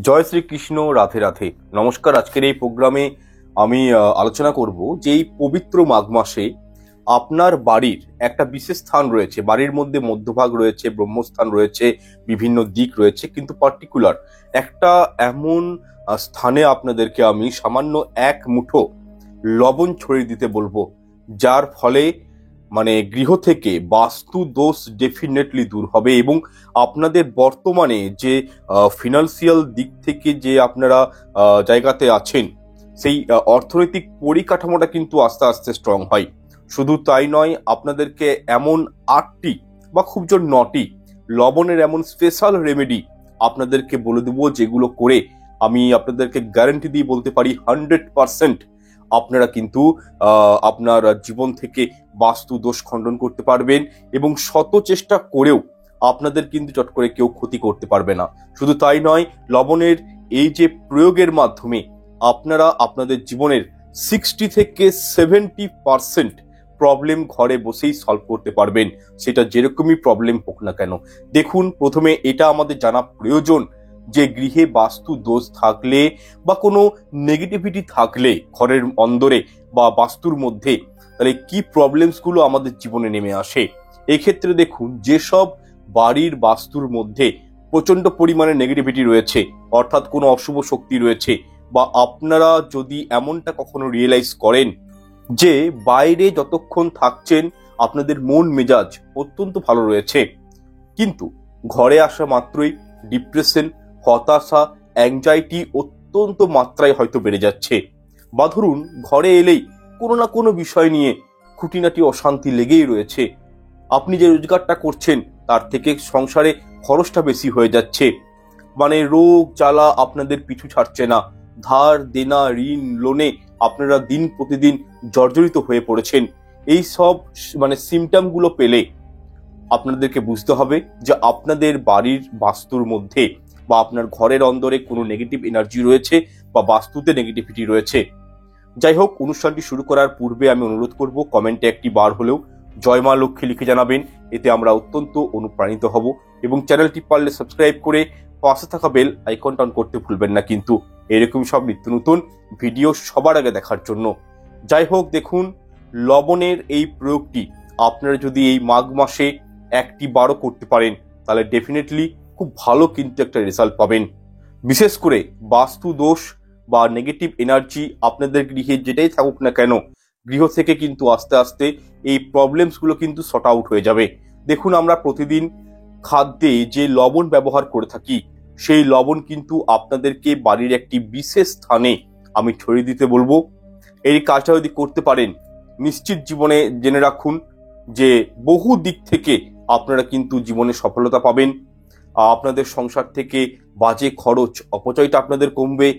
জয় শ্রীকৃষ্ণ, রাধে রাধে। নমস্কার। আজকের এই প্রোগ্রামে আমি আলোচনা করব যে এই পবিত্র মাঘ মাসে আপনার বাড়ির একটা বিশেষ স্থান রয়েছে। বাড়ির মধ্যে মধ্যভাগ রয়েছে, ব্রহ্মস্থান রয়েছে, বিভিন্ন দিক রয়েছে, কিন্তু পার্টিকুলার একটা এমন স্থানে আপনাদেরকে আমি সামান্য এক মুঠো লবণ ছড়িয়ে দিতে বলবো, যার ফলে গৃহ থেকে বাস্তু দোষ ডেফিনেটলি দূর হবে এবং আপনাদের বর্তমানে যে ফিনান্সিয়াল দিক থেকে যে আপনারা জায়গাতে আছেন, সেই অর্থনৈতিক পরিকাঠামোটা কিন্তু আস্তে আস্তে স্ট্রং হয়। শুধু তাই নয়, আপনাদেরকে এমন 8টি বা খুব জোর 9টি লবণের এমন স্পেশাল রেমেডি আপনাদেরকে বলে দেবো, যেগুলো করে আমি আপনাদেরকে গ্যারান্টি দিয়ে বলতে পারি 100% আপনারা কিন্তু আপনার জীবন থেকে বাস্তু দোষ খণ্ডন করতে পারবেন এবং শত চেষ্টা করেও আপনাদের কিন্তু চট করে কেউ ক্ষতি করতে পারবে না। শুধু তাই নয়, লবণের এই যে প্রয়োগের মাধ্যমে আপনারা আপনাদের জীবনের 60 থেকে 70% প্রবলেম ঘরে বসেই সলভ করতে পারবেন, সেটা যেরকমই প্রবলেম হোক না কেন। দেখুন, প্রথমে এটা আমাদের জানা প্রয়োজন যে গৃহে বাস্তু দোষ থাকলে বা কোনো নেগেটিভিটি থাকলে ঘরের অন্দরে বা বাস্তুর মধ্যে, তাহলে কি প্রবলেমস গুলো আমাদের জীবনে নেমে আসে। এই ক্ষেত্রে দেখুন, যেসব বাড়ির বাস্তুর মধ্যে প্রচন্ড পরিমাণে নেগেটিভিটি রয়েছে, অর্থাৎ কোনো অশুভ শক্তি রয়েছে, বা আপনারা যদি এমনটা কখনো রিয়েলাইজ করেন যে বাইরে যতক্ষণ থাকছেন আপনাদের মন মেজাজ অত্যন্ত ভালো রয়েছে, কিন্তু ঘরে আসা মাত্রই ডিপ্রেশন, হতাশা, অ্যাংজাইটি অত্যন্ত মাত্রায় হয়তো বেড়ে যাচ্ছে, বা ধরুন ঘরে এলেই কোনো না কোনো বিষয় নিয়ে খুঁটিনাটি অশান্তি লেগেই রয়েছে, আপনি যে রোজগারটা করছেন তার থেকে সংসারে খরচটা বেশি হয়ে যাচ্ছে, রোগ জ্বালা আপনাদের পিছু ছাড়ছে না, ধার দেনা ঋণ লোনে আপনারা দিন প্রতিদিন জর্জরিত হয়ে পড়েছেন। এই সব সিমটম গুলো পেলে আপনাদেরকে বুঝতে হবে যে আপনাদের বাড়ির বাস্তুর মধ্যে বা আপনার ঘরের অন্দরে কোনো নেগেটিভ এনার্জি রয়েছে বা বাস্তুতে নেগেটিভিটি রয়েছে। যাই হোক, অনুষ্ঠানটি শুরু করার পূর্বে আমি অনুরোধ করব, কমেন্টে একটি বার হলেও জয় মা লক্ষ্মী লিখে জানাবেন, এতে আমরা অত্যন্ত অনুপ্রাণিত হব। এবং চ্যানেলটি পারলে সাবস্ক্রাইব করে পাশে থাকা বেল আইকনটা অন করতে ভুলবেন না কিন্তু, এরকম সব নিত্য নতুন ভিডিও সবার আগে দেখার জন্য। যাই হোক, দেখুন, লবণের এই প্রয়োগটি আপনারা যদি এই মাঘ মাসে একটি বারও করতে পারেন, তাহলে ডেফিনেটলি খুব ভালো কিন্তু একটা রেজাল্ট পাবেন। বিশেষ করে বাস্তু দোষ বা নেগেটিভ এনার্জি আপনাদের গৃহে যেটাই থাকুক না কেন, গৃহ থেকে কিন্তু আস্তে আস্তে এই প্রবলেমস গুলো কিন্তু সর্ট আউট হয়ে যাবে। দেখুন, আমরা প্রতিদিন খাদ্যে যে লবণ ব্যবহার করে থাকি, সেই লবণ কিন্তু আপনাদেরকে বাড়ির একটি বিশেষ স্থানে আমি ছড়িয়ে দিতে বলবো। এই কাজটা যদি করতে পারেন, নিশ্চিত জীবনে জেনে রাখুন যে বহু দিক থেকে আপনারা কিন্তু জীবনে সফলতা পাবেন। আপনাদের সংসার থেকে বাজে খরচ অপচয়টা আপনাদের কমবে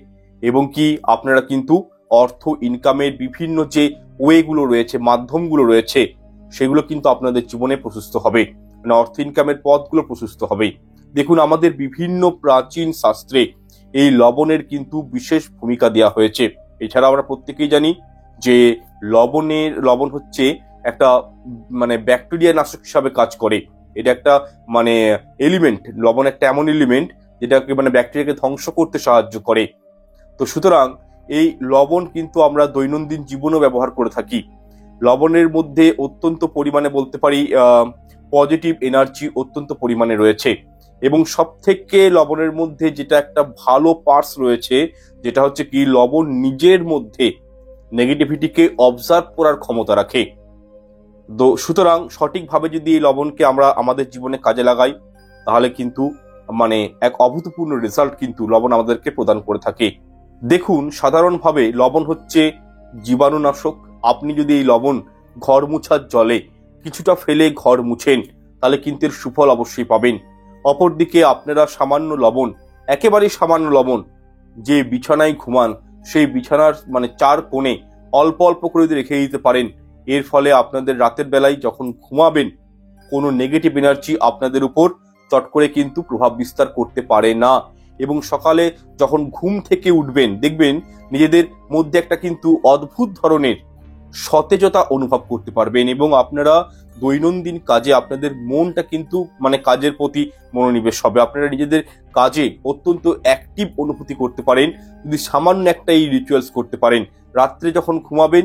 এবং কি আপনারা কিন্তু অর্থ ইনকামের বিভিন্ন যে ওয়েগুলো রয়েছে, মাধ্যমগুলো রয়েছে, সেগুলো কিন্তু আপনাদের জীবনে প্রশস্ত হবে, অর্থ ইনকামের পথগুলো প্রশস্ত হবে। দেখুন, আমাদের বিভিন্ন প্রাচীন শাস্ত্রে এই লবণের কিন্তু বিশেষ ভূমিকা দেওয়া হয়েছে। এছাড়া আমরা প্রত্যেকেই জানি যে লবণ হচ্ছে একটা ব্যাকটেরিয়া নাশক হিসাবে কাজ করে। এটা একটা এলিমেন্ট, লবণ একটা এমন এলিমেন্ট যেটাকে ব্যাকটেরিয়াকে ধ্বংস করতে সাহায্য করে। তো সুতরাং এই লবণ কিন্তু আমরা দৈনন্দিন জীবনেও ব্যবহার করে থাকি। লবণের মধ্যে অত্যন্ত পরিমাণে বলতে পারি পজিটিভ এনার্জি অত্যন্ত পরিমাণে রয়েছে, এবং সব থেকে লবণের মধ্যে যেটা একটা ভালো পার্টস রয়েছে, যেটা হচ্ছে কি লবণ নিজের মধ্যে নেগেটিভিটিকে অবজার্ভ করার ক্ষমতা রাখে। তো সুতরাং সঠিকভাবে যদি এই লবণকে আমরা আমাদের জীবনে কাজে লাগাই, তাহলে কিন্তু এক অভূতপূর্ণ রেজাল্ট কিন্তু লবণ আমাদেরকে প্রদান করে থাকে। দেখুন, সাধারণভাবে লবণ হচ্ছে জীবাণুনাশক। আপনি যদি এই লবণ ঘর মুছার জলে কিছুটা ফেলে ঘর মুছেন, তাহলে কিন্তু এর সুফল অবশ্যই পাবেন। অপরদিকে আপনারা সামান্য লবণ, একেবারেই সামান্য লবণ, যে বিছানায় ঘুমান সেই বিছানার 4 কোণে অল্প অল্প করে রেখে দিতে পারেন। এর ফলে আপনাদের রাতের বেলায় যখন ঘুমাবেন, কোনো নেগেটিভ এনার্জি আপনাদের উপর চট করে কিন্তু প্রভাব বিস্তার করতে পারে না, এবং সকালে যখন ঘুম থেকে উঠবেন, দেখবেন নিজেদের মধ্যে একটা কিন্তু অদ্ভুত ধরনের সতেজতা অনুভব করতে পারবেন, এবং আপনারা দৈনন্দিন কাজে আপনাদের মনটা কিন্তু মানে কাজের প্রতি মনোনিবেশ হবে। আপনারা নিজেদের কাজে অত্যন্ত অ্যাক্টিভ অনুভূতি করতে পারেন যদি সামান্য একটা এই রিচুয়ালস করতে পারেন। রাত্রে যখন ঘুমাবেন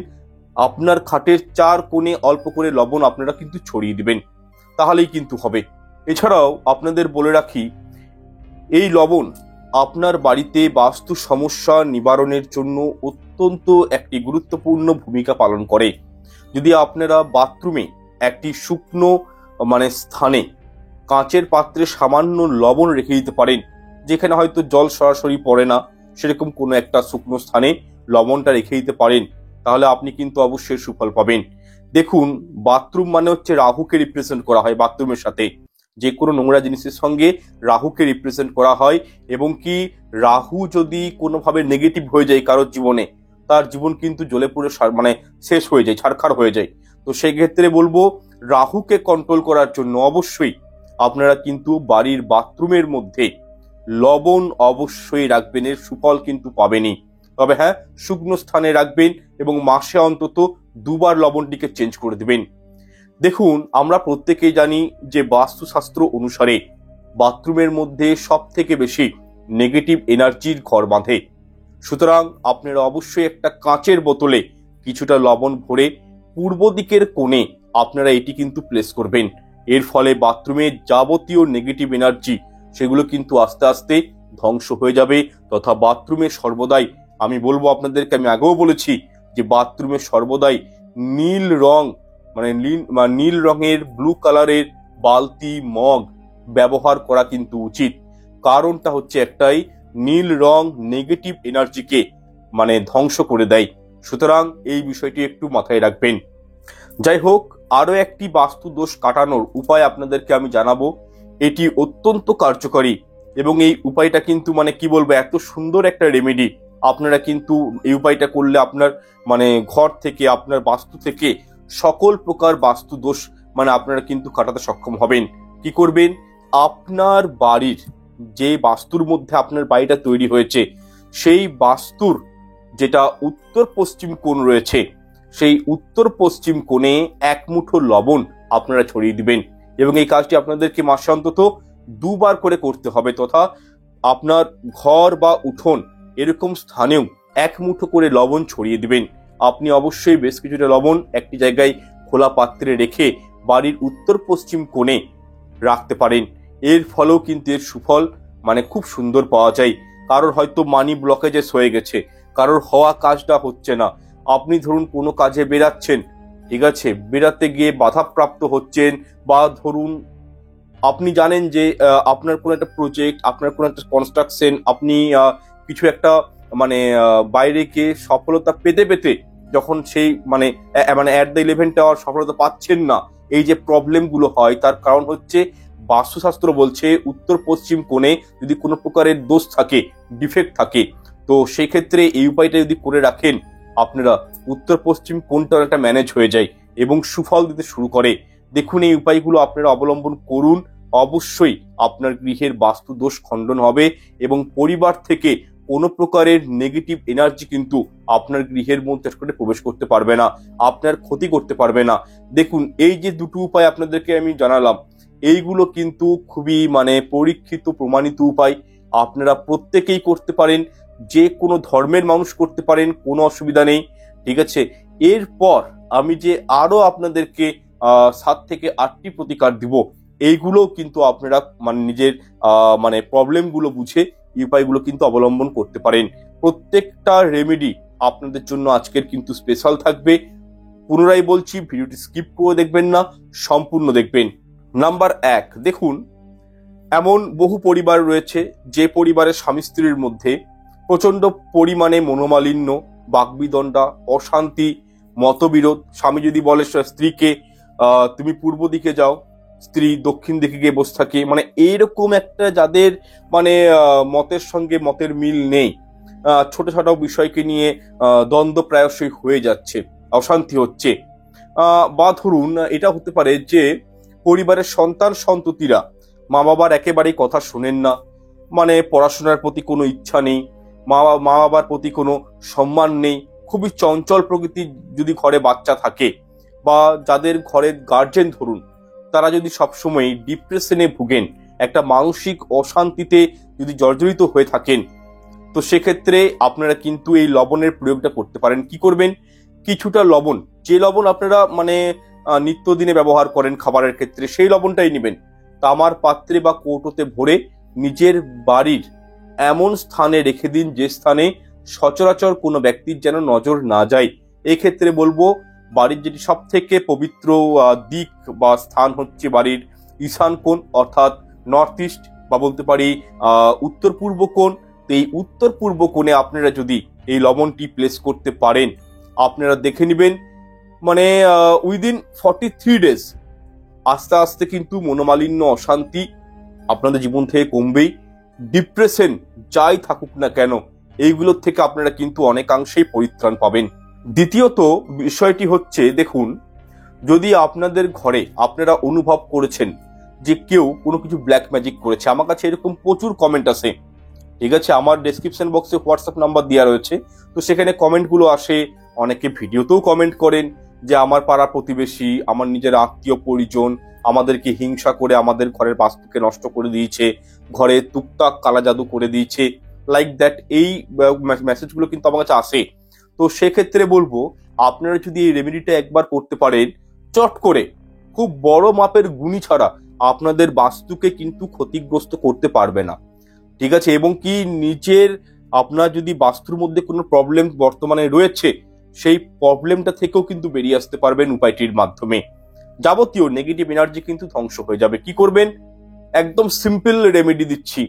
আপনার খাটের 4 কোণে অল্প করে লবণ আপনারা কিন্তু ছড়িয়ে দিবেন, তাহলেই কিন্তু হবে। এছাড়াও আপনাদের বলে রাখি, এই লবণ আপনার বাড়িতে বাস্তু সমস্যা নিবারণের জন্য অত্যন্ত একটি গুরুত্বপূর্ণ ভূমিকা পালন করে। যদি আপনারা বাথরুমে একটি শুকনো মানে স্থানে কাঁচের পাত্রে সামান্য লবণ রেখে দিতে পারেন, যেখানে হয়তো জল সরাসরি পড়ে না, সেরকম কোনো একটা শুকনো স্থানে লবণটা রেখে দিতে পারেন, তাহলে আপনি কিন্তু অবশ্যই সুফল পাবেন। দেখুন, বাথরুম মানে হচ্ছে রাহুকে রিপ্রেজেন্ট করা হয়। বাথরুমের সাথে যে কোনো নোংরা জিনিসের সঙ্গে রাহুকে রিপ্রেজেন্ট করা হয়, এবং কি রাহু যদি কোনোভাবে নেগেটিভ হয়ে যায় কারোর জীবনে, তার জীবন কিন্তু জ্বলে পুড়ে মানে শেষ হয়ে যায়, ছারখার হয়ে যায়। তো সেই ক্ষেত্রে বলবো, রাহুকে কন্ট্রোল করার জন্য অবশ্যই আপনারা কিন্তু বাড়ির বাথরুমের মধ্যে লবণ অবশ্যই রাখবেন, এর সুফল কিন্তু পাবেনই। তবে হ্যাঁ, শুকনো স্থানে রাখবেন এবং মাসে অন্তত 2 বার লবণটিকে চেঞ্জ করে দেবেন। দেখুন, আমরা প্রত্যেকেই জানি যে বাস্তুশাস্ত্র অনুসারে বাথরুমের মধ্যে সব থেকে বেশি নেগেটিভ এনার্জির ঘর বাঁধে। সুতরাং আপনারা অবশ্যই একটা কাঁচের বোতলে কিছুটা লবণ ভরে পূর্ব দিকের কোণে আপনারা এটি কিন্তু প্লেস করবেন। এর ফলে বাথরুমের যাবতীয় নেগেটিভ এনার্জি সেগুলো কিন্তু আস্তে আস্তে ধ্বংস হয়ে যাবে, তথা বাথরুমে সর্বদাই, আমি বলবো আপনাদেরকে, আমি আগেও বলেছি যে বাথরুমে সর্বদাই নীল রং মানে নীল রঙের ব্লু কালারের বালতি মগ ব্যবহার করা কিন্তু উচিত। কারণটা হচ্ছে একটাই, নীল রং নেগেটিভ এনার্জিকে মানে ধ্বংস করে দেয়। সুতরাং এই বিষয়টি একটু মাথায় রাখবেন। যাই হোক, আরো একটি বাস্তু দোষ কাটানোর উপায় আপনাদেরকে আমি জানাবো। এটি অত্যন্ত কার্যকরী এবং এই উপায়টা কিন্তু মানে কি বলবো, এত সুন্দর একটা রেমেডি। আপনারা কিন্তু এই উপায়টা করলে আপনার মানে ঘর থেকে, আপনার বাস্তু থেকে সকল প্রকার বাস্তু দোষ মানে আপনারা কিন্তু কাটাতে সক্ষম হবেন। কি করবেন, আপনার বাড়ির যে বাস্তুর মধ্যে আপনার বাড়িটা তৈরি হয়েছে, সেই বাস্তুর যেটা উত্তর পশ্চিম কোণ রয়েছে, সেই উত্তর পশ্চিম কোণে 1 মুঠো লবণ আপনারা ছড়িয়ে দিবেন। এবং এই কাজটি আপনাদেরকে মাসে অন্তত 2 বার করে করতে হবে, তথা আপনার ঘর বা উঠোন এরকম স্থানেও 1 মুঠো করে লবণ ছড়িয়ে দিবেন। আপনি অবশ্যই বেশ কিছুটা লবণ একটি জায়গায় খোলা পাত্রে রেখে বাড়ির উত্তর পশ্চিম কোণে রাখতে পারেন। এর ফলেও কিন্তু এর সুফল মানে খুব সুন্দর পাওয়া যায়। কারোর হয়তো মানি ব্লকেজেস হয়ে গেছে, কারোর হওয়া কাজটা হচ্ছে না, আপনি ধরুন কোনো কাজে বেরাচ্ছেন, ঠিক আছে, বেরাতে গিয়ে বাধাপ্রাপ্ত হচ্ছেন, বা ধরুন আপনি জানেন যে আপনার কোনো একটা প্রজেক্ট, আপনার কোনো একটা কনস্ট্রাকশন, আপনি কিছু একটা মানে বাইরে গিয়ে সফলতা পেতে পেতে যখন সেই মানে অ্যাট দ্য 11th আওয়ার সফলতা পাচ্ছেন না, এই যে প্রবলেমগুলো হয়, তার কারণ হচ্ছে বাস্তুশাস্ত্র বলছে উত্তর পশ্চিম কোণে যদি কোনো প্রকারের দোষ থাকে, ডিফেক্ট থাকে, তো সেই ক্ষেত্রে এই উপায়টা যদি করে রাখেন আপনারা, উত্তর পশ্চিম কোণটা একটা ম্যানেজ হয়ে যায় এবং সুফল দিতে শুরু করে। দেখুন, এই উপায়গুলো আপনারা অবলম্বন করুন, অবশ্যই আপনার গৃহের বাস্তু দোষ খণ্ডন হবে এবং পরিবার থেকে কোনো প্রকারের নেগেটিভ এনার্জি কিন্তু আপনার গৃহের মধ্যে প্রবেশ করতে পারবে না, আপনার ক্ষতি করতে পারবে না। দেখুন, এই যে দুটো উপায় আপনাদেরকে আমি জানালাম, এইগুলো কিন্তু খুবই মানে পরীক্ষিত প্রমাণিত উপায়। আপনারা প্রত্যেকেই করতে পারেন, যে কোনো ধর্মের মানুষ করতে পারেন, কোনো অসুবিধা নেই, ঠিক আছে। এরপর আমি যে আরো আপনাদেরকে 7 থেকে 8টি প্রতিকার দিব, এইগুলো কিন্তু আপনারা মানে নিজের মানে প্রবলেমগুলো বুঝে এই উপায়গুলো কিন্তু অবলম্বন করতে পারেন। প্রত্যেকটা রেমেডি আপনাদের জন্য আজকের কিন্তু স্পেশাল থাকবে। পুনরায় বলছি, ভিডিওটি স্কিপ করে দেখবেন না, সম্পূর্ণ দেখবেন। নাম্বার 1, দেখুন, এমন বহু পরিবার রয়েছে যে পরিবারের স্বামী স্ত্রীর মধ্যে প্রচন্ড পরিমাণে মনোমালিন্য, বাকবিতণ্ডা, অশান্তি, মতবিরোধ। স্বামী যদি বলে স্ত্রীকে তুমি পূর্ব দিকে যাও, স্ত্রী দক্ষিণ দিকে গিয়ে বসে থাকে, মানে এইরকম একটা যাদের মানে মতের সঙ্গে মতের মিল নেই, ছোট ছোট বিষয়কে নিয়ে দ্বন্দ্ব প্রায়শই হয়ে যাচ্ছে, অশান্তি হচ্ছে। বা ধরুন এটা হতে পারে যে পরিবারের সন্তান সন্ততিরা মা বাবার একেবারেই কথা শোনেন না, মানে পড়াশোনার প্রতি কোনো ইচ্ছা নেই, মা বাবার প্রতি কোনো সম্মান নেই, খুবই চঞ্চল প্রকৃতির যদি ঘরে বাচ্চা থাকে, বা যাদের ঘরের গার্জেন ধরুন, তারা যদি সবসময় ডিপ্রেশনে ভুগেন, একটা মানসিক অশান্তিতে যদি জর্জরিত হয়ে থাকেন, তো সেক্ষেত্রে আপনারা কিন্তু এই লবণের প্রয়োগটা করতে পারেন। কি করবেন? কিছুটা লবণ, যে লবণ আপনারা নিত্যদিনে ব্যবহার করেন খাবারের ক্ষেত্রে, সেই লবণটাই নেবেন। তামার পাত্রে বা কৌটোতে ভরে নিজের বাড়ির এমন স্থানে রেখে দিন যে স্থানে সচরাচর কোনো ব্যক্তির যেন নজর না যায়। এই ক্ষেত্রে বলবো, বাড়ির যেটি সব থেকে পবিত্র দিক বা স্থান হচ্ছে বাড়ির ঈশান কোণ, অর্থাৎ নর্থ ইস্ট, বা বলতে পারি উত্তর পূর্ব কোণ। তো এই উত্তর পূর্ব কোণে আপনারা যদি এই লবণটি প্লেস করতে পারেন, আপনারা দেখে নেবেন উইদিন 43 ডেজ আস্তে আস্তে কিন্তু মনোমালিন্য, অশান্তি আপনাদের জীবন থেকে কমবেই। ডিপ্রেশন যাই থাকুক না কেন, এইগুলোর থেকে আপনারা কিন্তু অনেকাংশেই পরিত্রাণ পাবেন। দ্বিতীয়ত বিষয়টি হচ্ছে, দেখুন, যদি আপনাদের ঘরে আপনারা অনুভব করেছেন যে কেউ কোনো কিছু ব্ল্যাক ম্যাজিক করেছে, আমার কাছে এরকম প্রচুর কমেন্ট আসে, ঠিক আছে? আমার ডেসক্রিপশন বক্সে হোয়াটসঅ্যাপ নাম্বার দেওয়া রয়েছে, তো সেখানে কমেন্টগুলো আসে। অনেকে ভিডিওতেও কমেন্ট করেন যে আমার পাড়া প্রতিবেশী, আমার নিজের আত্মীয় পরিজন আমাদেরকে হিংসা করে আমাদের ঘরের বাস্তুকে নষ্ট করে দিয়েছে, ঘরে টুকটাক কালা জাদু করে দিয়েছে, লাইক দ্যাট। এই মেসেজগুলো কিন্তু আমার কাছে আসে। তো সেক্ষেত্রে বলবো, আপনারা যদি এই রেমেডিটা একবার করতে পারেন, চট করে, খুব বড় মাপের গুণী ছাড়া আপনাদের বাস্তুকে কিন্তু ক্ষতিগ্রস্ত করতে পারবে না, ঠিক আছে? এবং কি নিজের, আপনার যদি বাস্তুর মধ্যে কোনো প্রবলেম বর্তমানে রয়েছে, সেই প্রবলেমটা থেকেও কিন্তু বেরিয়ে আসতে পারবেন উপায়টির মাধ্যমে। যাবতীয় নেগেটিভ এনার্জি কিন্তু ধ্বংস হয়ে যাবে। কি করবেন? একদম সিম্পল রেমেডি দিচ্ছি।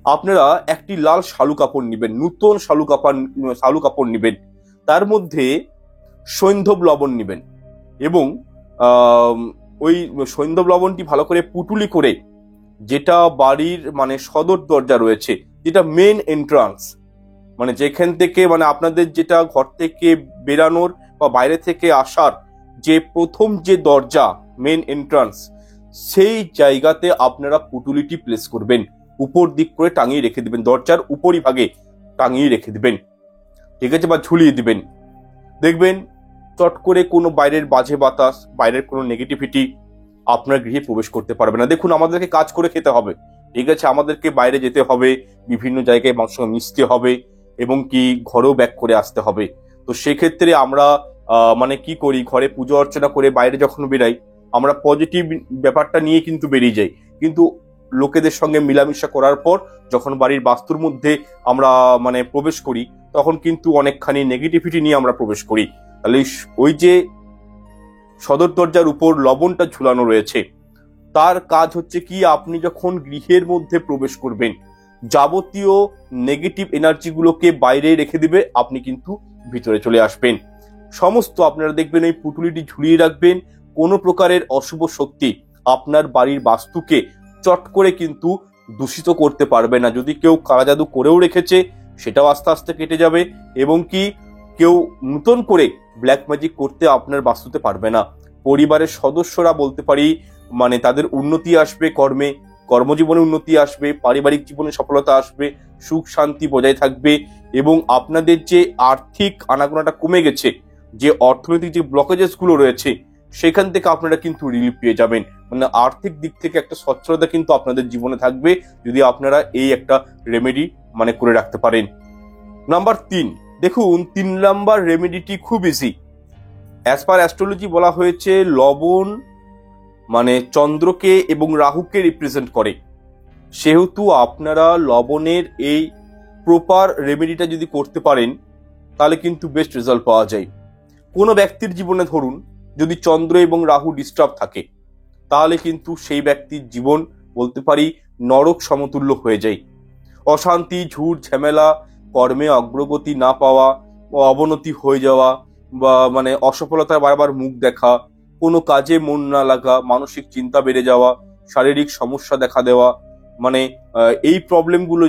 আপনারা একটি লাল শালু কাপড় নেবেন, নূতন শালু কাপড় নেবেন, তার মধ্যে সৈন্ধব লবণ নেবেন, এবং ওই সৈন্ধব লবণটি ভালো করে পুটুলি করে, যেটা বাড়ির সদর দরজা রয়েছে, যেটা মেন এন্ট্রান্স, যেখান থেকে আপনাদের যেটা ঘর থেকে বেরানোর বা বাইরে থেকে আসার যে প্রথম যে দরজা, মেন এন্ট্রান্স, সেই জায়গাতে আপনারা পুটুলিটি প্লেস করবেন। উপর দিক করে টাঙিয়ে রেখে দিবেন, দরজার উপরি ভাগে টাঙিয়ে রেখে দিবেন, ঠিক আছে, বা ঝুলিয়ে দিবেন। দেখবেন চট করে কোনো বাইরের বাজে বাতাস, বাইরের কোনো নেগেটিভিটি আপনার গৃহে প্রবেশ করতে পারবে না। দেখুন, আমাদেরকে কাজ করে খেতে হবে, ঠিক আছে, আমাদেরকে বাইরে যেতে হবে, বিভিন্ন জায়গায় মানুষের সঙ্গে মিশতে হবে, এবং কি ঘরেও ব্যাক করে আসতে হবে। তো সেক্ষেত্রে আমরা কি করি, ঘরে পুজো অর্চনা করে বাইরে যখন বেরাই, আমরা পজিটিভ ব্যাপারটা নিয়ে কিন্তু বেরিয়ে যাই, কিন্তু লোকেদের সঙ্গে মিলামিশা করার পর যখন বাড়ির বাস্তুর মধ্যে আমরা প্রবেশ করি, তখন কিন্তু অনেকখানি নেগেটিভিটি নিয়ে আমরা প্রবেশ করি। তাহলে ওই যে সদর দরজার উপর লবণটা ঝুলানো রয়েছে, তার কাজ হচ্ছে কি, আপনি যখন গৃহের মধ্যে প্রবেশ করবেন, যাবতীয় নেগেটিভ এনার্জি গুলোকে বাইরে রেখে দিবে, আপনি কিন্তু ভিতরে চলে আসবেন। সমস্ত আপনারা দেখবেন এই পুটুলিটি ঝুলিয়ে রাখবেন। কোনো প্রকারের অশুভ শক্তি আপনার বাড়ির বাস্তুকে চট করে কিন্তু দূষিত করতে পারবে না। যদি কেউ কালা জাদু করেও রেখেছে, সেটাও আস্তে আস্তে কেটে যাবে, এবং কি কেউ নতুন করে ব্ল্যাক ম্যাজিক করতে আপনার বাস্তুতে পারবে না। পরিবারের সদস্যরা বলতে পারি তাদের উন্নতি আসবে, কর্মজীবনে উন্নতি আসবে, পারিবারিক জীবনে সফলতা আসবে, সুখ শান্তি বজায় থাকবে, এবং আপনাদের যে আর্থিক আনাগোনাটা কমে গেছে, যে অর্থনৈতিক যে ব্লকেজেস গুলো রয়েছে, সেখান থেকে আপনারা কিন্তু রিলিফ পেয়ে যাবেন। আর্থিক দিক থেকে একটা সচ্ছলতা কিন্তু আপনাদের জীবনে থাকবে, যদি আপনারা এই একটা রেমেডি করে রাখতে পারেন। নাম্বার 3, দেখুন 3 নাম্বার রেমেডিটি খুব ইজি। অ্যাজ পার অ্যাস্ট্রোলজি বলা হয়েছে, লবণ চন্দ্রকে এবং রাহুকে রিপ্রেজেন্ট করে, সেহেতু আপনারা লবণের এই প্রপার রেমেডিটা যদি করতে পারেন, তাহলে কিন্তু বেস্ট রেজাল্ট পাওয়া যায়। কোনো ব্যক্তির জীবনে ধরুন যদি চন্দ্র এবং রাহু ডিস্টার্ব থাকে, তাহলে কিন্তু সেই ব্যক্তির জীবন বলতে পারি নরক সমতুল্য হয়ে যায়। অশান্তি, ঝুট ঝামেলা, কর্মে অগ্রগতি না পাওয়া, অবনতি হয়ে যাওয়া, বা অসফলতার বারবার মুখ দেখা, কোনো কাজে মন না লাগা, মানসিক চিন্তা বেড়ে যাওয়া, শারীরিক সমস্যা দেখা দেওয়া, এই প্রবলেমগুলো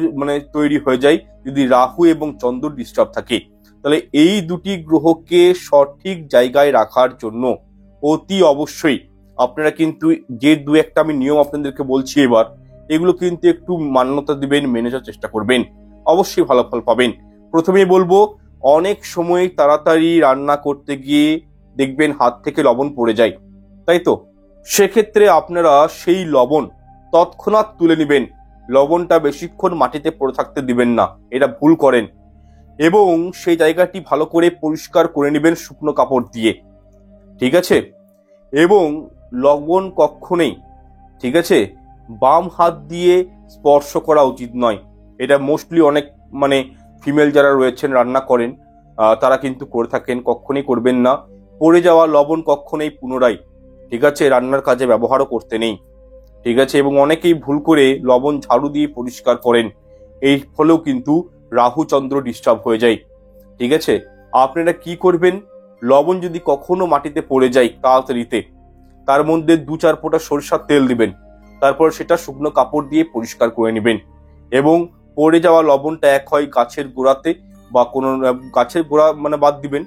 তৈরি হয়ে যায় যদি রাহু এবং চন্দ্র ডিস্টার্ব থাকে। তাহলে এই দুটি গ্রহকে সঠিক জায়গায় রাখার জন্য অতি অবশ্যই আপনারা কিন্তু যে 2-1টা আমি নিয়ম আপনাদেরকে বলছি এবার, এগুলো কিন্তু একটু মান্যতা দিবেন, মেনে চলার চেষ্টা করবেন, অবশ্যই ভালো ফল পাবেন। প্রথমেই বলবো, অনেক সময় তাড়াতাড়ি রান্না করতে গিয়ে দেখবেন হাত থেকে লবণ পড়ে যায়, তাই তো? সেক্ষেত্রে আপনারা সেই লবণ তৎক্ষণাৎ তুলে নেবেন, লবণটা বেশিক্ষণ মাটিতে পড়ে থাকতে দিবেন না, এটা ভুল করেন। এবং সেই জায়গাটি ভালো করে পরিষ্কার করে নেবেন শুকনো কাপড় দিয়ে, ঠিক আছে? এবং লবণ কখনোই, ঠিক আছে, বাম হাত দিয়ে স্পর্শ করা উচিত নয়। এটা মোস্টলি অনেক ফিমেল যারা রয়েছেন রান্না করেন তারা কিন্তু করে থাকেন, কখনোই করবেন না। পড়ে যাওয়া লবণ কখনোই পুনরায়, ঠিক আছে, রান্নার কাজে ব্যবহারও করতে নেই, ঠিক আছে? এবং অনেকেই ভুল করে লবণ ঝাড়ু দিয়ে পরিষ্কার করেন, এই ফলেও কিন্তু রাহু চন্দ্র ডিস্টার্ব হয়ে যায়, ঠিক আছে? আপনারা কি করবেন, লবণ যদি কখনো মাটিতে পড়ে যায় তাড়াতাড়িতে, তার মধ্যে 2-4 ফোঁটা সরিষার তেল দিবেন, তারপর সেটা শুকনো কাপড় দিয়ে পরিষ্কার করে নেবেন। এবং পড়ে যাওয়া লবণটা এক হয় গাছের গোড়াতে বা কোনো গাছের গোড়া বাদ দিবেন,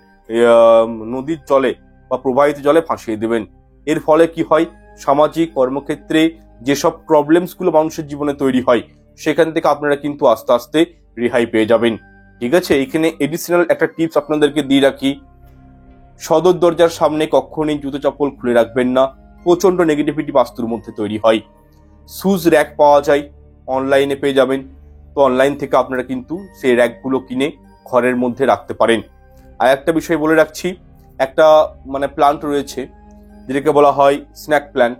নদীর জলে বা প্রবাহিত জলে ভাসিয়ে দেবেন। এর ফলে কি হয়, সামাজিক কর্মক্ষেত্রে যেসব প্রবলেমস গুলো মানুষের জীবনে তৈরি হয় সেখান থেকে আপনারা কিন্তু আস্তে আস্তে রেহাই পেয়ে যাবেন, ঠিক আছে? এখানে এডিশনাল একটা টিপস আপনাদেরকে দিয়ে রাখি, সদর দরজার সামনে কখনোই জুতো চপ্পল খুলে রাখবেন না, প্রচন্ড নেগেটিভিটি বাস্তুর মধ্যে তৈরি হয়। শুজ র্যাক পাওয়া যায়, অনলাইনে পেয়ে যাবেন, তো অনলাইন থেকে আপনারা কিন্তু সেই র্যাকগুলো কিনে ঘরের মধ্যে রাখতে পারেন। আর একটা বিষয় বলে রাখছি, একটা প্লান্ট রয়েছে যেটাকে বলা হয় স্ন্যাক প্ল্যান্ট।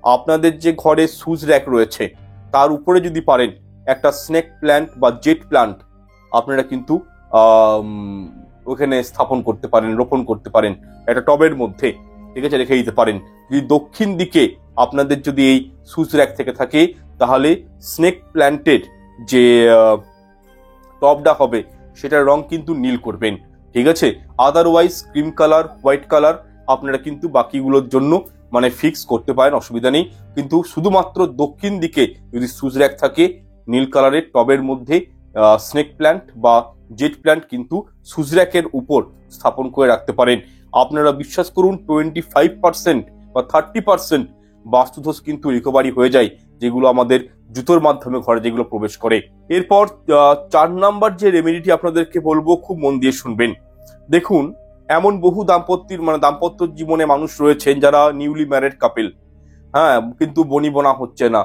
আপনাদের যে ঘরে শুজ র্যাক রয়েছে তার উপরে যদি পারেন একটা স্নেক প্ল্যান্ট বা জেট প্ল্যান্ট আপনারা কিন্তু ওখানে স্থাপন করতে পারেন, রোপণ করতে পারেন একটা টবের মধ্যে, ঠিক আছে, রেখে দিতে পারেন। যদি দক্ষিণ দিকে আপনাদের যদি এই শুজ র্যাক থেকে থাকে তাহলে স্নেক প্ল্যান্টের যে টবটা হবে সেটার রং কিন্তু নীল করবেন, ঠিক আছে? Otherwise cream colour, white colour আপনারা কিন্তু বাকিগুলোর জন্য ফিক্স করতে পারেন, অসুবিধা নেই। কিন্তু শুধুমাত্র দক্ষিণ দিকে যদি সুজ র্যাক থাকে নীল কালারের টবের মধ্যে স্নেক প্ল্যান্ট বা জেট প্ল্যান্ট কিন্তু সুজ র্যাকের উপর স্থাপন করে রাখতে পারেন। আপনারা বিশ্বাস করুন 25% বা 30% বাস্তুদোষ কিন্তু রিকভারি হয়ে যায়, যেগুলো আমাদের জুতোর মাধ্যমে ঘরে যেগুলো প্রবেশ করে। এরপর 4 নাম্বার যে রেমেডিটি আপনাদেরকে বলবো, খুব মন দিয়ে শুনবেন। দেখুন, এমন বহু দাম্পত্য জীবনে মানুষ রয়েছেন যারা নিউলি ম্যারেড কাপল, হ্যাঁ, কিন্তু বনিবনা হচ্ছে না,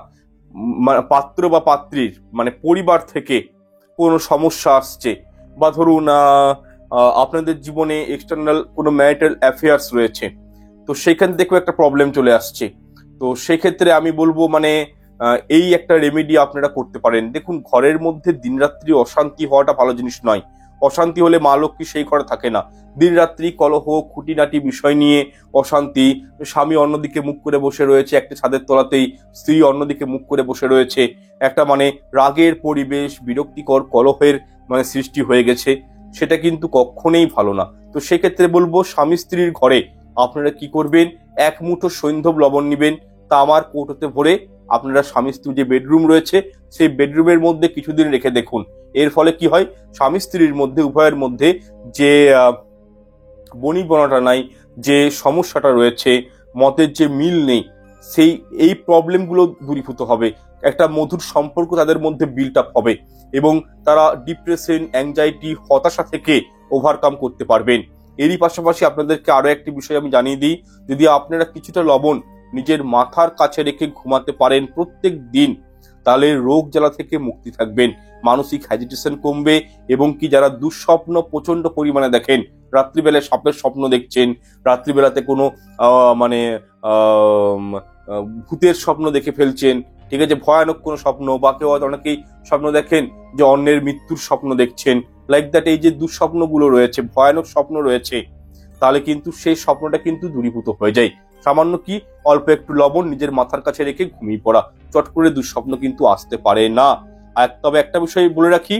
পাত্র বা পাত্রীর পরিবার থেকে কোনো সমস্যা আসছে, বা ধরুন আপনাদের জীবনে এক্সটার্নাল কোনো ম্যারিটাল অ্যাফেয়ার্স রয়েছে, তো সেখান থেকেও একটা প্রবলেম চলে আসছে। তো সেক্ষেত্রে আমি বলবো এই একটা রেমেডি আপনারা করতে পারেন। দেখুন, ঘরের মধ্যে দিনরাত্রি অশান্তি হওয়াটা ভালো জিনিস নয়। অশান্তি হলে মা লক্ষ্মী সেই ঘরে থাকে না। দিনরাত্রি কলহ, খুঁটিনাটি বিষয় নিয়ে অশান্তি, স্বামী অন্যদিকে মুখ করে বসে রয়েছে একটা ছাদের তলাতেই, স্ত্রী অন্যদিকে মুখ করে বসে রয়েছে, একটা রাগের পরিবেশ, বিরক্তিকর কলহের সৃষ্টি হয়ে গেছে, সেটা কিন্তু কখনোই ভালো না। তো সেক্ষেত্রে বলবো, স্বামী স্ত্রীর ঘরে আপনারা কি করবেন, 1 মুঠো সৈন্ধব লবণ নিবেন, তামার কৌটোতে ভরে আপনারা স্বামী স্ত্রীর যে বেডরুম রয়েছে সেই বেডরুমের মধ্যে কিছুদিন রেখে দেখুন। এর ফলে কি হয়, স্বামী স্ত্রীর মধ্যে, উভয়ের মধ্যে যে বনিবনাটা নাই, যে সমস্যাটা রয়েছে, মতের যে মিল নেই, এই প্রবলেমগুলো দূরীভূত হবে। একটা মধুর সম্পর্ক তাদের মধ্যে বিল্ট আপ হবে এবং তারা ডিপ্রেশন, অ্যাংজাইটি, হতাশা থেকে ওভারকাম করতে পারবেন। এরই পাশাপাশি আপনাদেরকে আরো একটি বিষয় আমি জানিয়ে দিই, যদি আপনারা কিছুটা লবণ নিজের মাথার কাছে রেখে ঘুমাতে পারেন প্রত্যেক দিন, তাহলে রোগ জ্বালা থেকে মুক্তি থাকবেন, মানসিক হ্যাজিটেশন কমবে, এবং কি যারা দুঃস্বপ্ন প্রচন্ড পরিমাণে দেখেন, রাত্রিবেলায় সাপের স্বপ্ন দেখছেন, রাত্রিবেলাতে কোনো ভূতের স্বপ্ন দেখে ফেলছেন, ঠিক আছে, ভয়ানক কোনো স্বপ্ন, বা কেউ অনেকেই স্বপ্ন দেখেন যে অন্যের মৃত্যুর স্বপ্ন দেখছেন, লাইক দ্যাট, এই যে দুঃস্বপ্নগুলো রয়েছে, ভয়ানক স্বপ্ন রয়েছে, তাহলে কিন্তু সেই স্বপ্নটা কিন্তু দূরীভূত হয়ে যায়। সামান্য কি, অল্প একটু লবণ নিজের মাথার কাছে রেখে ঘুমিয়ে পড়া, চট করে দুঃস্বপ্ন কিন্তু আসতে পারে না। আর তবে একটা বিষয় বলে রাখি,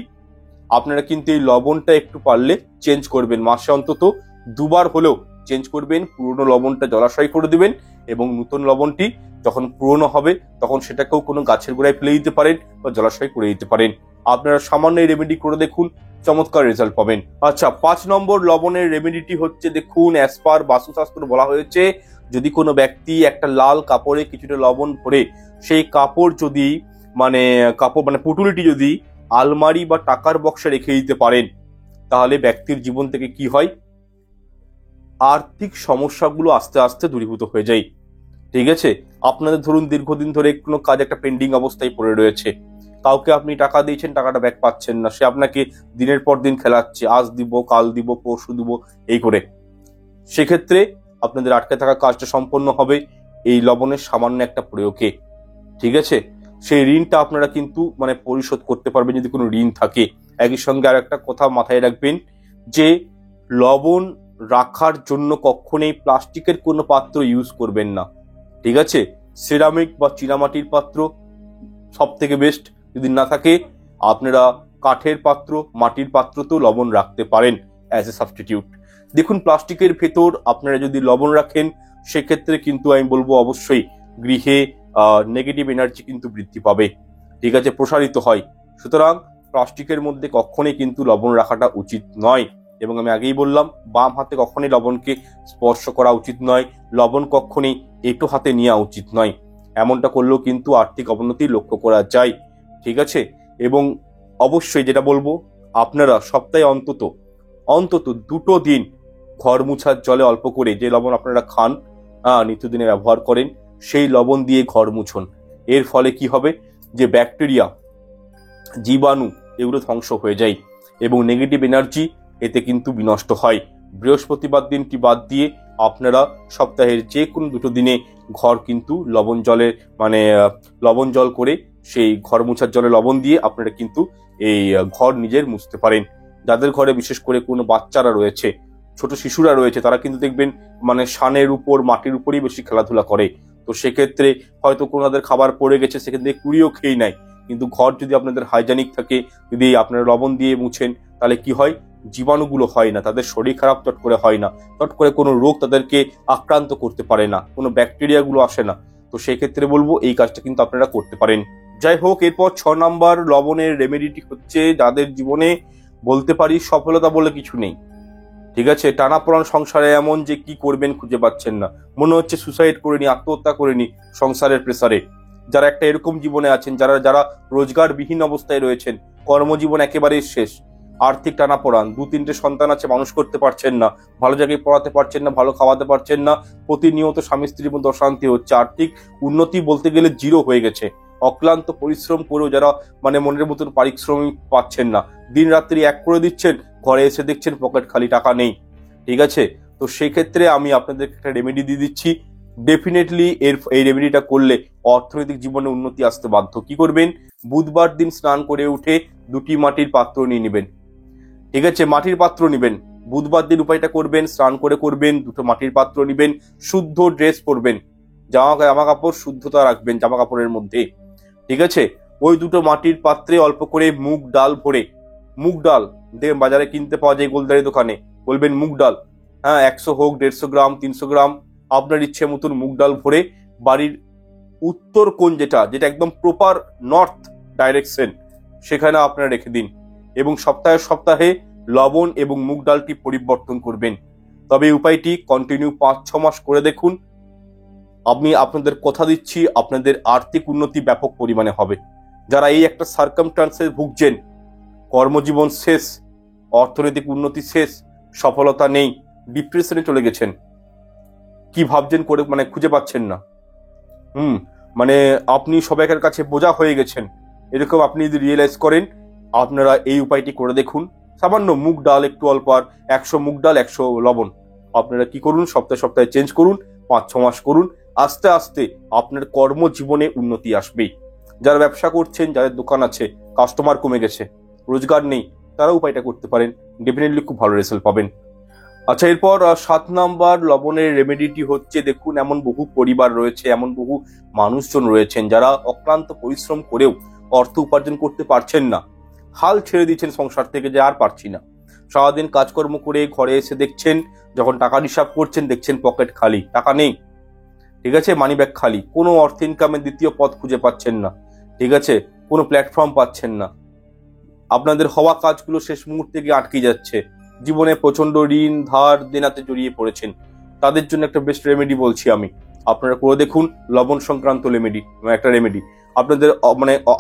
আপনারা কিন্তু এই লবণটা একটু পারলে চেঞ্জ করবেন, মাসে অন্তত 2 বার হলেও চেঞ্জ করবেন। পুরনো লবণটা জলাশয় করে দিবেন এবং নতুন লবণটি যখন পুরনো হবে তখন সেটাকেও কোনো গাছের গোড়ায় ফেলে দিতে পারেন বা জলাশয় করে দিতে পারেন। আপনারা সামান্য এই রেমেডি করে দেখুন, চমৎকার রেজাল্ট পাবেন। আচ্ছা, 5 নম্বর লবণের রেমেডিটি হচ্ছে, দেখুন, অ্যাজ পার বাস্তুশাস্ত্র বলা হয়েছে, যদি কোনো ব্যক্তি একটা লাল কাপড়ে কিছুটা লবণ ভরে সেই কাপড় যদি পুটুলিটি যদি আলমারি বা টাকার বক্সে রেখে দিতে পারেন, তাহলে ব্যক্তির জীবন থেকে কি হয়, আর্থিক সমস্যাগুলো আস্তে আস্তে দূরীভূত হয়ে যায়। ঠিক আছে, আপনাদের ধরুন দীর্ঘদিন ধরে কোনো কাজ একটা পেন্ডিং অবস্থায় পড়ে রয়েছে, কাউকে আপনি টাকা দিয়েছেন, টাকাটা ব্যাক পাচ্ছেন না, সে আপনাকে দিনের পর দিন খেলাচ্ছে, আজ দিব, কাল দিব, পরশু দিব, এই করে। সেক্ষেত্রে আপনাদের আটকে থাকা কাজটা সম্পন্ন হবে এই লবণের সামান্য একটা প্রয়োগে। ঠিক আছে, সেই ঋণটা আপনারা কিন্তু পরিশোধ করতে পারবেন যদি কোনো ঋণ থাকে। একই সঙ্গে আর একটা কথা মাথায় রাখবেন যে লবণ রাখার জন্য কখনোই প্লাস্টিকের কোনো পাত্র ইউজ করবেন না। ঠিক আছে, সিরামিক বা চীনামাটির পাত্র সব থেকে বেস্ট। যদি না থাকে আপনারা কাঠের পাত্র, মাটির পাত্রতেও লবণ রাখতে পারেন অ্যাজ এ সাবস্টিটিউট। দেখুন, প্লাস্টিকের ভেতর আপনারা যদি লবণ রাখেন সেক্ষেত্রে কিন্তু আমি বলবো অবশ্যই গৃহে নেগেটিভ এনার্জি কিন্তু বৃদ্ধি পাবে। ঠিক আছে, প্রসারিত হয়। সুতরাং প্লাস্টিকের মধ্যে কখনোই কিন্তু লবণ রাখাটা উচিত নয়। এবং আমি আগেই বললাম, বাম হাতে কখনোই লবণকে স্পর্শ করা উচিত নয়, লবণ কখনোই এঁটো হাতে নেওয়া উচিত নয়। এমনটা করলেও কিন্তু আর্থিক অবনতি লক্ষ্য করা যায়। ঠিক আছে, এবং অবশ্যই যেটা বলবো, আপনারা সপ্তাহে অন্তত 2টো দিন ঘর মুছার জলে অল্প করে যে লবণ আপনারা খান, নিত্যদিনে ব্যবহার করেন, সেই লবণ দিয়ে ঘর মুছুন। এর ফলে কি হবে, যে ব্যাকটেরিয়া, জীবাণু, এগুলো ধ্বংস হয়ে যায় এবং নেগেটিভ এনার্জি এতে কিন্তু বিনষ্ট হয়। বৃহস্পতিবার দিনটি বাদ দিয়ে আপনারা সপ্তাহের যে কোনো 2টো দিনে ঘর কিন্তু লবণ জল করে সেই ঘর মুছার জলে লবণ দিয়ে আপনারা কিন্তু এই ঘর নিজের মুছতে পারেন। যাদের ঘরে বিশেষ করে কোনো বাচ্চারা রয়েছে, ছোট শিশুরা রয়েছে, তারা কিন্তু দেখবেন সানের উপর, মাটির উপরই বেশি খেলাধুলা করে। তো সেক্ষেত্রে হয়তো কোনোদের খাবার পড়ে গেছে, সেখান থেকে কুড়িয়েও খেয়ে নেয়। কিন্তু ঘর যদি আপনাদের হাইজেনিক থাকে, যদি আপনারা লবণ দিয়ে মুছেন, তাহলে কি হয়, জীবাণুগুলো হয় না, তাদের শরীর খারাপ চট করে হয় না, চট করে কোনো রোগ তাদেরকে আক্রান্ত করতে পারে না, কোনো ব্যাকটেরিয়াগুলো আসে না। তো সেক্ষেত্রে বলবো এই কাজটা কিন্তু আপনারা করতে পারেন। যাই হোক, এরপর 6 নম্বর লবণের রেমেডিটি হচ্ছে যাদের জীবনে বলতে পারি সফলতা বলে কিছু নেই। ঠিক আছে, টানাপোড়ান সংসারে এমন যে কি করবেন খুঁজে পাচ্ছেন না, মনে হচ্ছে সুসাইড করে নি, আত্মহত্যা করে নি সংসারের প্রেসারে। যারা একটা এরকম জীবনে আছেন, যারা রোজগারবিহীন অবস্থায় রয়েছেন, কর্মজীবন একেবারেই শেষ, আর্থিক টানাপোড়ান, 2-3টে সন্তান আছে, মানুষ করতে পারছেন না, ভালো জায়গায় পড়াতে পারছেন না, ভালো খাওয়াতে পারছেন না, প্রতিনিয়ত স্বামী স্ত্রীর মধ্যে অশান্তি হচ্ছে, আর্থিক উন্নতি বলতে গেলে 0 হয়ে গেছে। অক্লান্ত পরিশ্রম করেও যারা মনের মতন পারিশ্রমিক পাচ্ছেন না, দিন রাত্রি এক করে দিচ্ছেন, ঘরে এসে দেখছেন পকেট খালি, টাকা নেই। ঠিক আছে, তো সেই ক্ষেত্রে আমি আপনাদের একটা রেমেডি দিয়ে দিচ্ছি। ডেফিনেটলি এই রেমেডিটা করলে অর্থনৈতিক জীবনে উন্নতি আসতে বাধ্য। কি করবেন, বুধবার দিন স্নান করে উঠে 2টি মাটির পাত্র নিয়ে নেবেন। ঠিক আছে, মাটির পাত্র নেবেন, বুধবার দিন উপায়টা করবেন, স্নান করে করবেন, 2টো মাটির পাত্র নেবেন, শুদ্ধ ড্রেস পরবেন, জামা কাপড় শুদ্ধতা রাখবেন জামা কাপড়ের মধ্যে। ঠিক আছে, ওই 2টো মাটির পাত্রে অল্প করে মুগ ডাল ভরে, মুগ ডাল বাজারে কিনতে পাওয়া যায় গোলদারি দোকানে, বলবেন মুগ ডাল, 100 হোক, 150 গ্রাম, 300 গ্রাম, আপনার ইচ্ছে মতন মুগ ডাল ভরে বাড়ির উত্তর কোণ, যেটা একদম প্রপার নর্থ ডাইরেকশন, সেখানে আপনারা রেখে দিন এবং সপ্তাহে লবণ এবং মুগ ডালটি পরিবর্তন করবেন। তবে এই উপায়টি কন্টিনিউ 5-6 মাস করে দেখুন, আমি আপনাদের কথা দিচ্ছি আপনাদের আর্থিক উন্নতি ব্যাপক পরিমাণে হবে। যারা এই একটা সার্কামস্টান্সে ভুগছেন, কর্মজীবন শেষ, অর্থনৈতিক উন্নতি শেষ, সফলতা নেই, ডিপ্রেশনে চলে গেছেন, কি ভাবছেন করে খুঁজে পাচ্ছেন না, আপনি সবাইকার কাছে বোঝা হয়ে গেছেন, এরকম আপনি যদি রিয়েলাইজ করেন, আপনারা এই উপায়টি করে দেখুন। সামান্য মুগ ডাল, একটু অল্প, আর 100 মুগ ডাল, 100 লবণ, আপনারা কি করুন, সপ্তাহে চেঞ্জ করুন, 5-6 মাস করুন, আস্তে আস্তে আপনার কর্মজীবনে উন্নতি আসবেই। যারা ব্যবসা করছেন, যাদের দোকান আছে, কাস্টমার কমে গেছে, রোজগার নেই, তারা উপায়টা করতে পারেন, ডেফিনেটলি খুব ভালো রেজাল্ট পাবেন। আচ্ছা, এরপর 7 নম্বর লবণের রেমেডিটি হচ্ছে, দেখুন এমন বহু পরিবার রয়েছে, এমন বহু মানুষজন রয়েছেন যারা অক্লান্ত পরিশ্রম করেও অর্থ উপার্জন করতে পারছেন না, হাল ছেড়ে দিচ্ছেন সংসার থেকে, যে আর পারছি না। সারাদিন কাজকর্ম করে ঘরে এসে দেখছেন, যখন টাকার হিসাব করছেন, দেখছেন পকেট খালি, টাকা নেই। ঠিক আছে, মানি ব্যাগ খালি, কোনো অর্থ ইনকামের দ্বিতীয় পথ খুঁজে পাচ্ছেন না। ঠিক আছে, কোনো প্ল্যাটফর্ম পাচ্ছেন না, আপনাদের হওয়া কাজগুলো শেষ মুহূর্তে গিয়ে আটকে যাচ্ছে, জীবনে প্রচন্ড ঋণ ধার দেনাতে জড়িয়ে পড়েছেন। তাদের জন্য একটা বেস্ট রেমেডি বলছি আমি, আপনারা করে দেখুন, লবণ সংক্রান্ত একটা রেমেডি। আপনাদের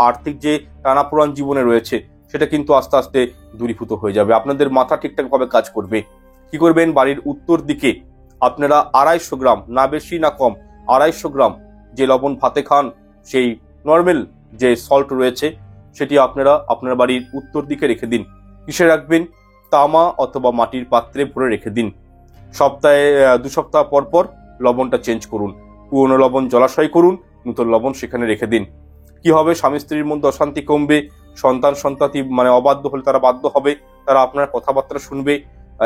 আর্থিক যে টানাপোড়ান জীবনে রয়েছে, সেটা কিন্তু আস্তে আস্তে দূরীভূত হয়ে যাবে, আপনাদের মাথা ঠিকঠাক ভাবে কাজ করবে। কি করবেন, বাড়ির উত্তর দিকে আপনারা 250 গ্রাম, না বেশি না কম, 250 গ্রাম যে লবণ ভাতে খান, সেই নর্মাল যে সল্ট রয়েছে সেটি আপনারা আপনার বাড়ির উত্তর দিকে রেখে দিন। কিসে রাখবেন? তামা অথবা মাটির পাত্রে ভরে রেখে দিন। সপ্তাহে 2 সপ্তাহ পর পর লবণটা চেঞ্জ করুন। পুরনো লবণ জলাশয় করুন, নতুন লবণ সেখানে রেখে দিন। কি হবে? স্বামী স্ত্রীর মধ্যে অশান্তি কমবে, সন্তান সন্ততি মানে অবাধ্য হলে তারা বাধ্য হবে, তারা আপনার কথাবার্তা শুনবে।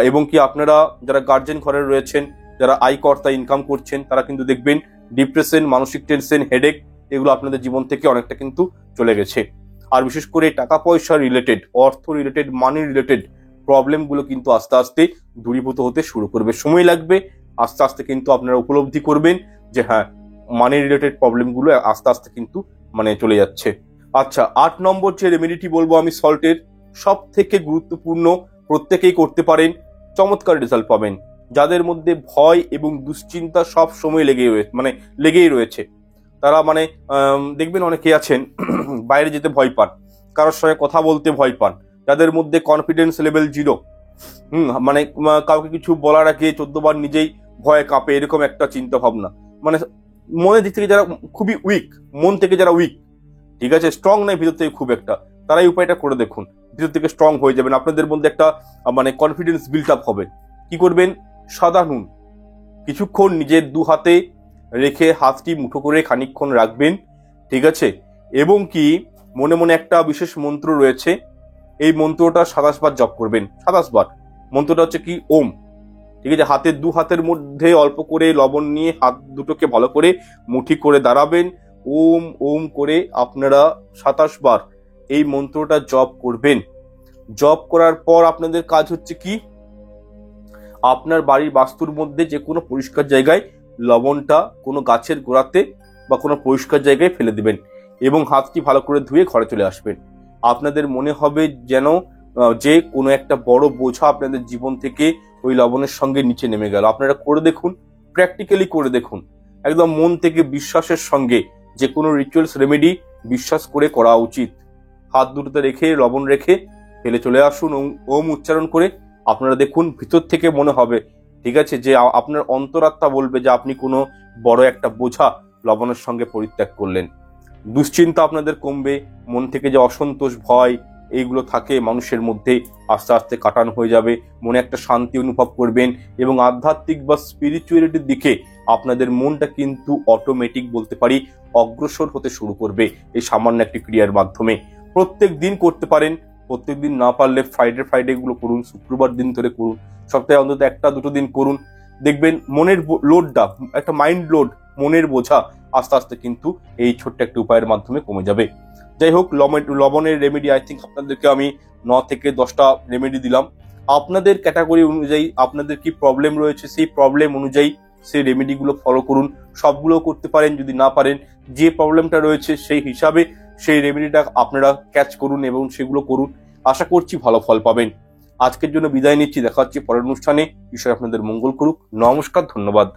এবং কি আপনারা যারা গার্জেন ঘরে রয়েছেন, যারা আয়কর্তা ইনকাম করছেন, তারা কিন্তু দেখবেন ডিপ্রেশন, মানসিক টেনশন, হেডেক এগুলো আপনাদের জীবন থেকে অনেকটা কিন্তু চলে গেছে। আর বিশেষ করে টাকা পয়সা রিলেটেড, অর্থ রিলেটেড, মানি রিলেটেড প্রবলেমগুলো কিন্তু আস্তে আস্তে দূরীভূত হতে শুরু করবে। সময় লাগবে, আস্তে আস্তে কিন্তু আপনারা উপলব্ধি করবেন যে হ্যাঁ, মানি রিলেটেড প্রবলেমগুলো আস্তে আস্তে কিন্তু মানে চলে যাচ্ছে। আচ্ছা, 8 নম্বর যে রেমেডিটি বলবো আমি সল্টের, সব থেকে গুরুত্বপূর্ণ, প্রত্যেকেই করতে পারেন, চমৎকার রেজাল্ট পাবেন। যাদের মধ্যে ভয় এবং দুশ্চিন্তা সব সময় লেগেই রয়েছে, তারা দেখবেন অনেকে আছেন বাইরে যেতে ভয় পান, কারোর সঙ্গে কথা বলতে ভয় পান, যাদের মধ্যে কনফিডেন্স লেভেল 0, কাউকে কিছু বলার আগে 14 বার নিজেই ভয়ে কাঁপে, এরকম একটা চিন্তা ভাবনা, মনের দিক থেকে যারা খুবই উইক, মন থেকে যারা উইক, ঠিক আছে, স্ট্রং নাই ভিতর থেকে খুব একটা, তারা এই উপায়টা করে দেখুন, ভিতর থেকে স্ট্রং হয়ে যাবেন। আপনাদের মধ্যে একটা কনফিডেন্স বিল্ড আপ হবে। কি করবেন? সাদা নুন কিছুক্ষণ নিজের 2 হাতে রেখে হাতটি মুঠো করে খানিকক্ষণ রাখবেন, ঠিক আছে, এবং কি মনে মনে একটা বিশেষ মন্ত্র রয়েছে, এই মন্ত্রটা 27 বার জপ করবেন। 27 বার। মন্ত্রটা হচ্ছে কি? ওম। ঠিক আছে, হাতের 2 হাতের মধ্যে অল্প করে লবণ নিয়ে হাত দুটোকে ভালো করে মুঠি করে দাঁড়াবেন, ওম ওম করে আপনারা 27 বার এই মন্ত্রটা জপ করবেন। জপ করার পর আপনাদের কাজ হচ্ছে কি? আপনার বাড়ির বাস্তুর মধ্যে যে কোনো পরিষ্কার জায়গায় লবণটা কোনো গাছের গোড়াতে বা কোনো পরিষ্কার জায়গায় ফেলে দিবেন এবং হাতটি ভালো করে ধুয়ে ঘরে চলে আসবেন। আপনাদের মনে হবে যেন যে কোনো একটা বড় বোঝা আপনাদের জীবন থেকে ওই লবণের সঙ্গে নিচে নেমে গেল। আপনারা করে দেখুন, প্র্যাকটিক্যালি করে দেখুন, একদম মন থেকে বিশ্বাসের সঙ্গে। যে কোনো রিচুয়ালস রেমেডি বিশ্বাস করে করা উচিত। হাত দুটোতে রেখে লবণ রেখে ফেলে চলে আসুন, ওম উচ্চারণ করে। আপনারা দেখুন ভিতর থেকে মনে হবে, ঠিক আছে, যে আপনার অন্তরাত্মা বলবে যে আপনি কোনো বড় একটা বোঝা লবণের সঙ্গে পরিত্যাগ করলেন। দুশ্চিন্তা আপনাদের কমবে, মন থেকে যে অসন্তোষ, ভয় এইগুলো থাকে মানুষের মধ্যে আস্তে আস্তে কাটানো হয়ে যাবে, মনে একটা শান্তি অনুভব করবেন এবং আধ্যাত্মিক বা স্পিরিচুয়ালিটির দিকে আপনাদের মনটা কিন্তু অটোমেটিক বলতে পারি অগ্রসর হতে শুরু করবে এই সামান্য একটি ক্রিয়ার মাধ্যমে। প্রত্যেক দিন করতে পারেন, প্রত্যেক দিন না পারলে ফ্রাইডে গুলো করুন, শুক্রবার দিন ধরে করুন, সপ্তাহে অন্তত 1-2 দিন করুন। দেখবেন মনের লোডটা, একটা মাইন্ড লোড, মনের বোঝা আস্তে আস্তে কিন্তু এই ছোট্ট একটা উপায়ের মাধ্যমে কমে যাবে। যাই হোক, লবণের রেমেডি আই থিঙ্ক আপনাদেরকে আমি 9 থেকে 10টা রেমেডি দিলাম। আপনাদের ক্যাটাগরি অনুযায়ী আপনাদের কি প্রবলেম রয়েছে, সেই প্রবলেম অনুযায়ী সেই রেমেডিগুলো ফলো করুন। সবগুলো করতে পারেন, যদি না পারেন যে প্রবলেমটা রয়েছে সেই হিসাবে সেই রেমেডিটা আপনারা ক্যাচ করুন এবং সেগুলো করুন। আশা করছি ভালো ফল পাবেন। আজকের জন্য বিদায় নিচ্ছি, দেখা হচ্ছে পরের অনুষ্ঠানে। ঈশ্বর আপনাদের মঙ্গল করুক। নমস্কার, ধন্যবাদ।